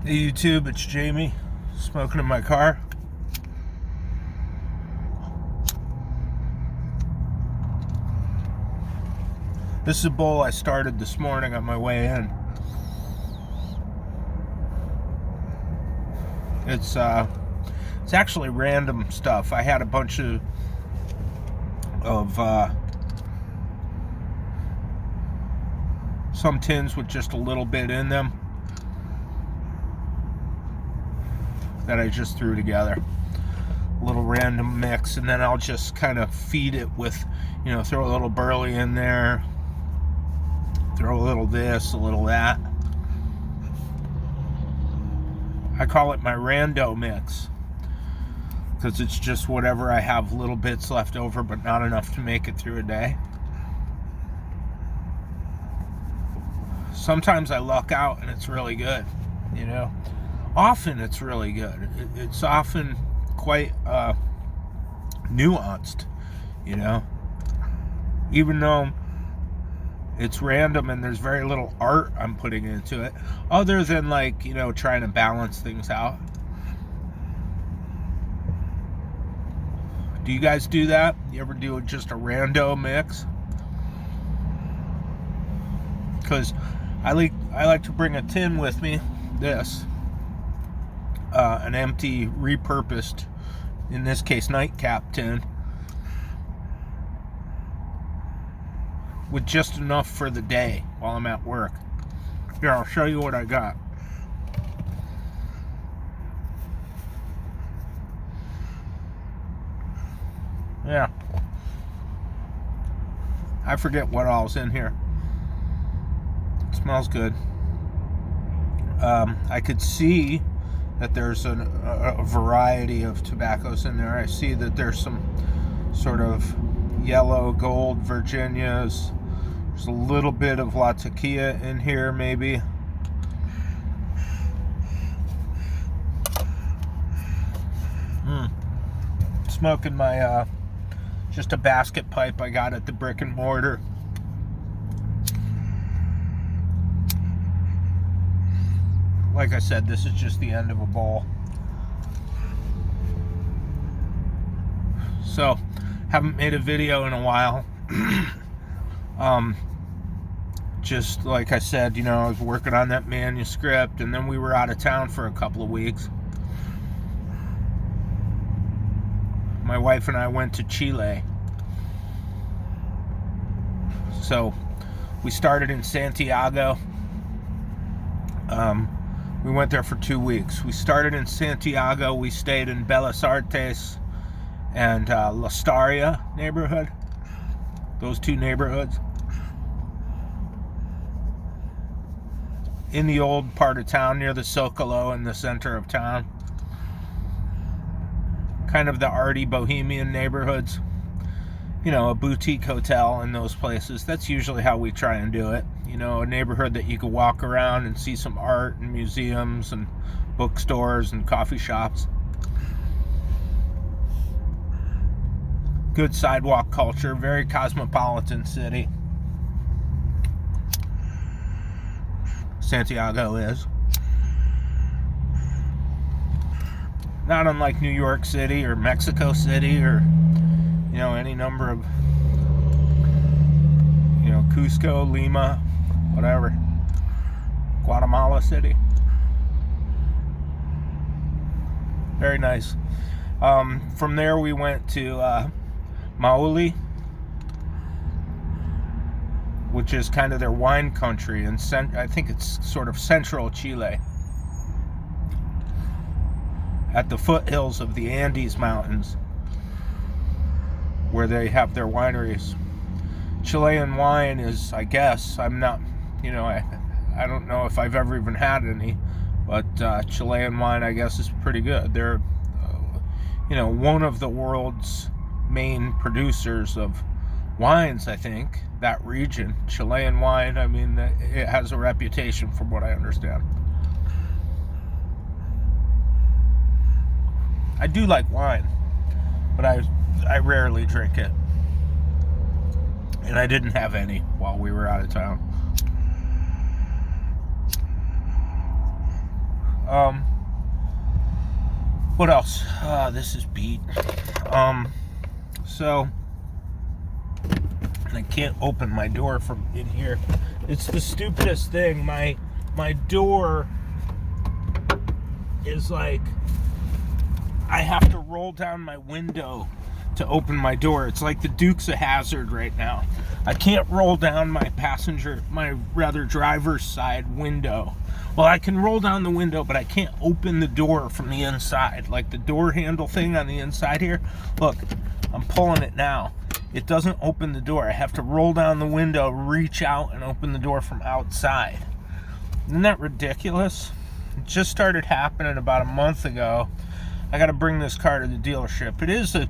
Hey YouTube, it's Jamie, smoking in my car. This is a bowl I started this morning on my way in. It's actually random stuff. I had a bunch of some tins with just a little bit in them that I just threw together. A little random mix, and then I'll just kind of feed it with, throw a little burley in there, throw a little this, a little that. I call it my Rando mix because it's just whatever I have little bits left over, but not enough to make it through a day. Sometimes I luck out and it's really good, Often it's really good. It's often quite nuanced, Even though it's random and there's very little art I'm putting into it, other than trying to balance things out. Do you guys do that? You ever do just a rando mix? Because I like to bring a tin with me, an empty, repurposed, in this case, nightcap tin, with just enough for the day while I'm at work. Here, I'll show you what I got. Yeah. I forget what all's in here. It smells good. I could see that there's a variety of tobaccos in there. I see that there's some sort of yellow gold Virginias. There's a little bit of La Tequila in here, maybe. Smoking my just a basket pipe I got at the brick and mortar. Like I said, this is just the end of a bowl. So, haven't made a video in a while. Just like I said, I was working on that manuscript, and then we were out of town for a couple of weeks. My wife and I went to Chile. So, we started in Santiago. We went there for 2 weeks. We started in Santiago. We stayed in Bellas Artes and La Staria neighborhood. Those two neighborhoods. In the old part of town near the Zocalo in the center of town. Kind of the arty bohemian neighborhoods. A boutique hotel in those places. That's usually how we try and do it. A neighborhood that you can walk around and see some art and museums and bookstores and coffee shops. Good sidewalk culture, very cosmopolitan city. Santiago is. Not unlike New York City or Mexico City or, any number of, Cusco, Lima, whatever. Guatemala City. Very nice. From there we went to Mauli, which is kind of their wine country, and I think it's sort of central Chile, at the foothills of the Andes Mountains, where they have their wineries. Chilean wine is, I guess, I'm not, I don't know if I've ever even had any, but Chilean wine, I guess, is pretty good. They're, one of the world's main producers of wines, I think, that region. Chilean wine, it has a reputation from what I understand. I do like wine, but I rarely drink it. And I didn't have any while we were out of town. What else? This is beat. So I can't open my door from in here. It's the stupidest thing. My door is like, I have to roll down my window to open my door. It's like the Dukes of Hazzard right now. I can't roll down my driver's side window. Well, I can roll down the window, but I can't open the door from the inside. Like the door handle thing on the inside here. Look, I'm pulling it now. It doesn't open the door. I have to roll down the window, reach out, and open the door from outside. Isn't that ridiculous? It just started happening about a month ago. I got to bring this car to the dealership. It is a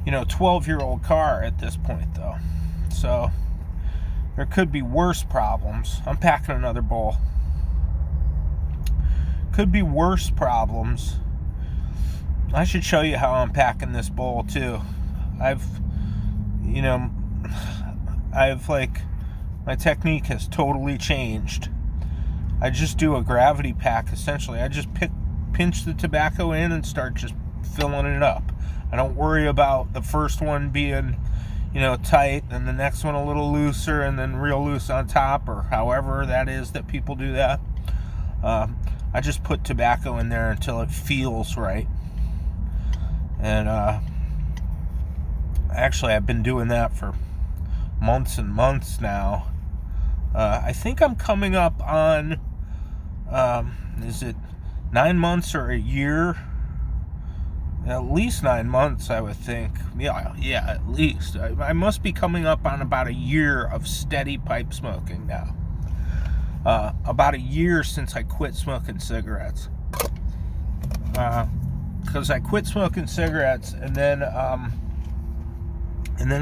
12-year-old car at this point, though. So there could be worse problems. I'm packing another bowl. Could be worse problems. I should show you how I'm packing this bowl too. My technique has totally changed. I just do a gravity pack essentially. I just pinch the tobacco in and start just filling it up. I don't worry about the first one being, tight and the next one a little looser and then real loose on top, or however that is that people do that. I just put tobacco in there until it feels right. And actually, I've been doing that for months and months now. I think I'm coming up on, is it 9 months or a year? At least 9 months, I would think. Yeah, at least. I must be coming up on about a year of steady pipe smoking now. About a year since I quit smoking cigarettes. Because I quit smoking cigarettes, and then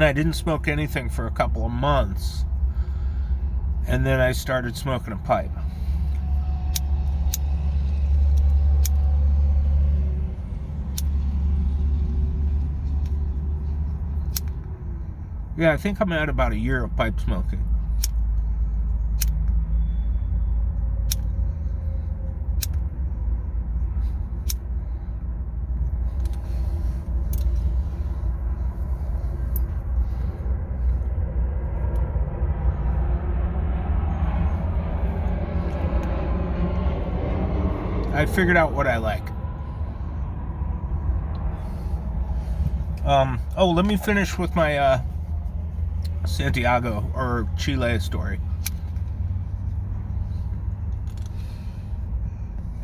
I didn't smoke anything for a couple of months, and then I started smoking a pipe. Yeah, I think I'm at about a year of pipe smoking. I figured out what I like. Let me finish with my Santiago or Chile story.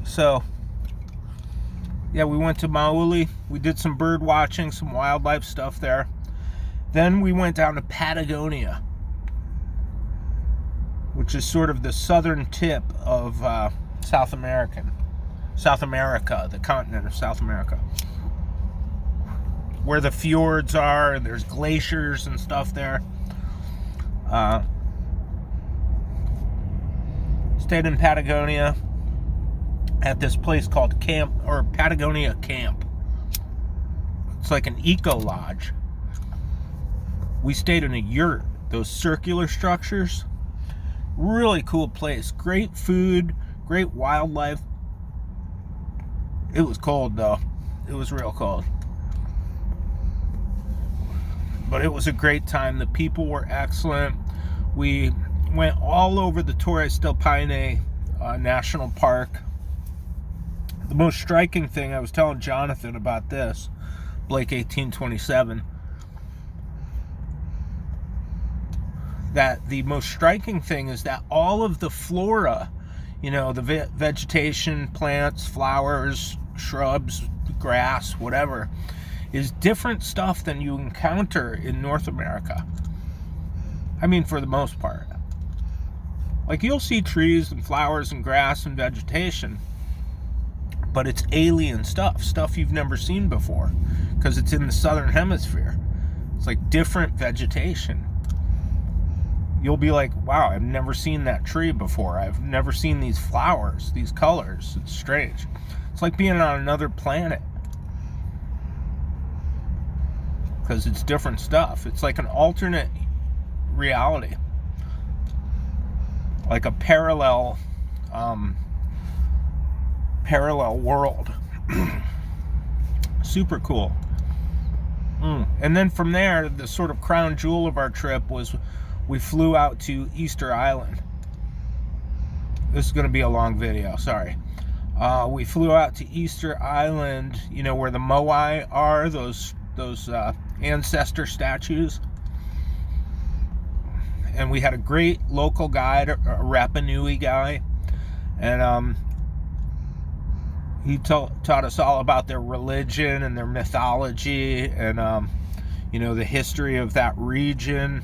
So, yeah, we went to Mauli. We did some bird watching, some wildlife stuff there. Then we went down to Patagonia, which is sort of the southern tip of South America, the continent of South America, where the fjords are, and there's glaciers and stuff there. Stayed in Patagonia at this place called Patagonia Camp. It's like an eco lodge. We stayed in a yurt, those circular structures. Really cool place. Great food, great wildlife. It was cold though. It was real cold. But it was a great time. The people were excellent. We went all over the Torres del Paine National Park. The most striking thing, I was telling Jonathan about this, Blake 1827, that the most striking thing is that all of the flora, the vegetation, plants, flowers, shrubs, grass, whatever, is different stuff than you encounter in North America. I mean, for the most part. Like, you'll see trees and flowers and grass and vegetation, but it's alien stuff you've never seen before, because it's in the southern hemisphere. It's like different vegetation. You'll be like, wow, I've never seen that tree before. I've never seen these flowers, these colors. It's strange. It's like being on another planet, because it's different stuff. It's like an alternate reality, like a parallel parallel world. Super cool. And then from there, the sort of crown jewel of our trip was we flew out to Easter Island. This is going to be a long video, sorry. We flew out to Easter Island, you know, where the Moai are, those ancestor statues. And we had a great local guide, a Rapa Nui guy, and he taught us all about their religion and their mythology, and you know, the history of that region.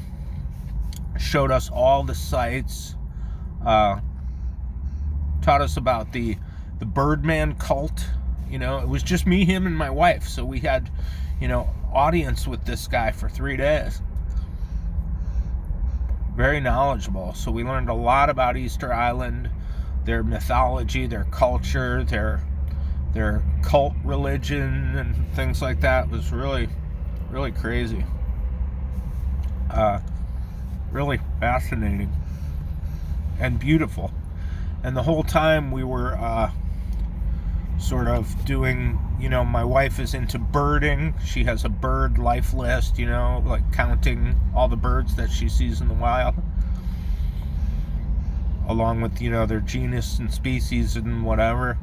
Showed us all the sites, taught us about the Birdman cult. You know, it was just me, him, and my wife, so we had, you know, audience with this guy for 3 days. Very knowledgeable. So we learned a lot about Easter Island, their mythology, their culture, their cult religion, and things like that. It was really, really crazy. Really fascinating and beautiful. And the whole time we were sort of doing, you know, my wife is into birding. She has a bird life list, you know, like counting all the birds that she sees in the wild, along with, you know, their genus and species and whatever.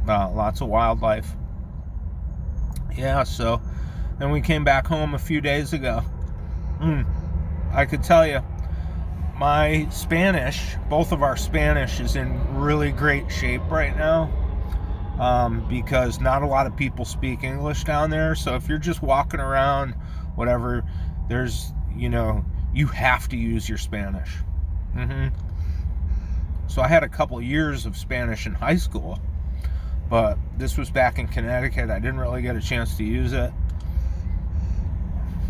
Lots of wildlife. Yeah, so then we came back home a few days ago. I could tell you, my Spanish, both of our Spanish, is in really great shape right now, because not a lot of people speak English down there. So if you're just walking around, whatever, there's, you know, you have to use your Spanish. So I had a couple years of Spanish in high school, but this was back in Connecticut. I didn't really get a chance to use it.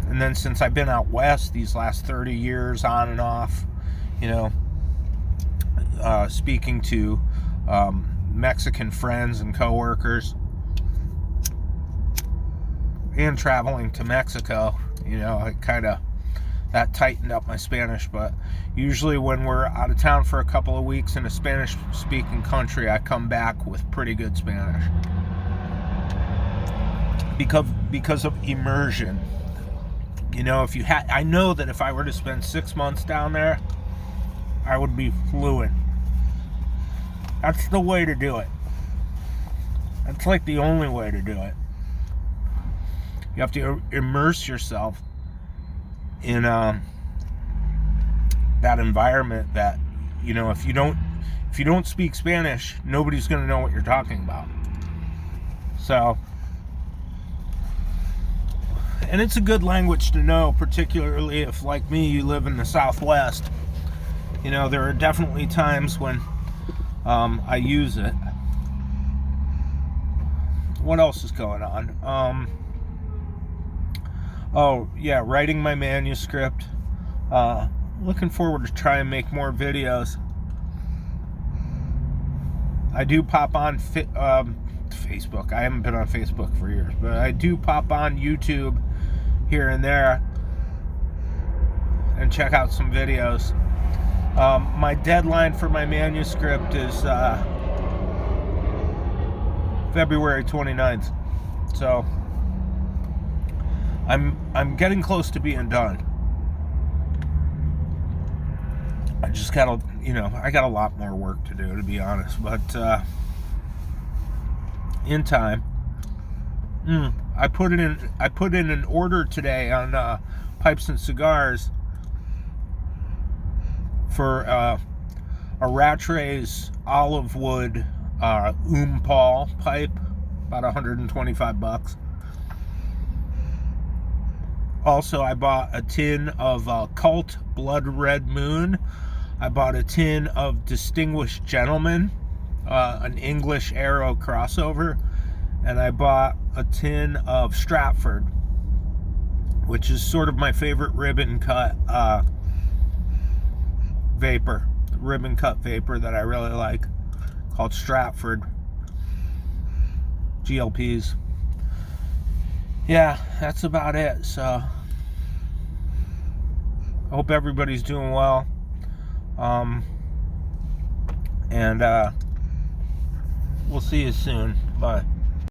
And then since I've been out west these last 30 years on and off, you know, speaking to Mexican friends and coworkers, and traveling to Mexico, you know, that tightened up my Spanish. But usually when we're out of town for a couple of weeks in a Spanish-speaking country, I come back with pretty good Spanish because of immersion. You know, I know that if I were to spend 6 months down there, I would be fluent. That's the way to do it. That's like the only way to do it. You have to immerse yourself in that environment that, you know, if you don't speak Spanish, nobody's going to know what you're talking about. So, and it's a good language to know, particularly if, like me, you live in the Southwest. You know, there are definitely times when I use it. What else is going on? Oh, yeah, writing my manuscript. Looking forward to try and make more videos. I do pop on Facebook. I haven't been on Facebook for years, but I do pop on YouTube here and there and check out some videos. My deadline for my manuscript is February 29th. So I'm getting close to being done. I just gotta, you know, I got a lot more work to do, to be honest, but in time. I put in an order today on Pipes and Cigars for a Rattray's olive wood Paul pipe, about $125. Also, I bought a tin of Cult Blood Red Moon. I bought a tin of Distinguished Gentleman, an English Arrow crossover, and I bought a tin of Stratford, which is sort of my favorite ribbon cut vapor, ribbon cut vapor that I really like, called Stratford GLPs. Yeah, that's about it. So I hope everybody's doing well. And we'll see you soon. Bye.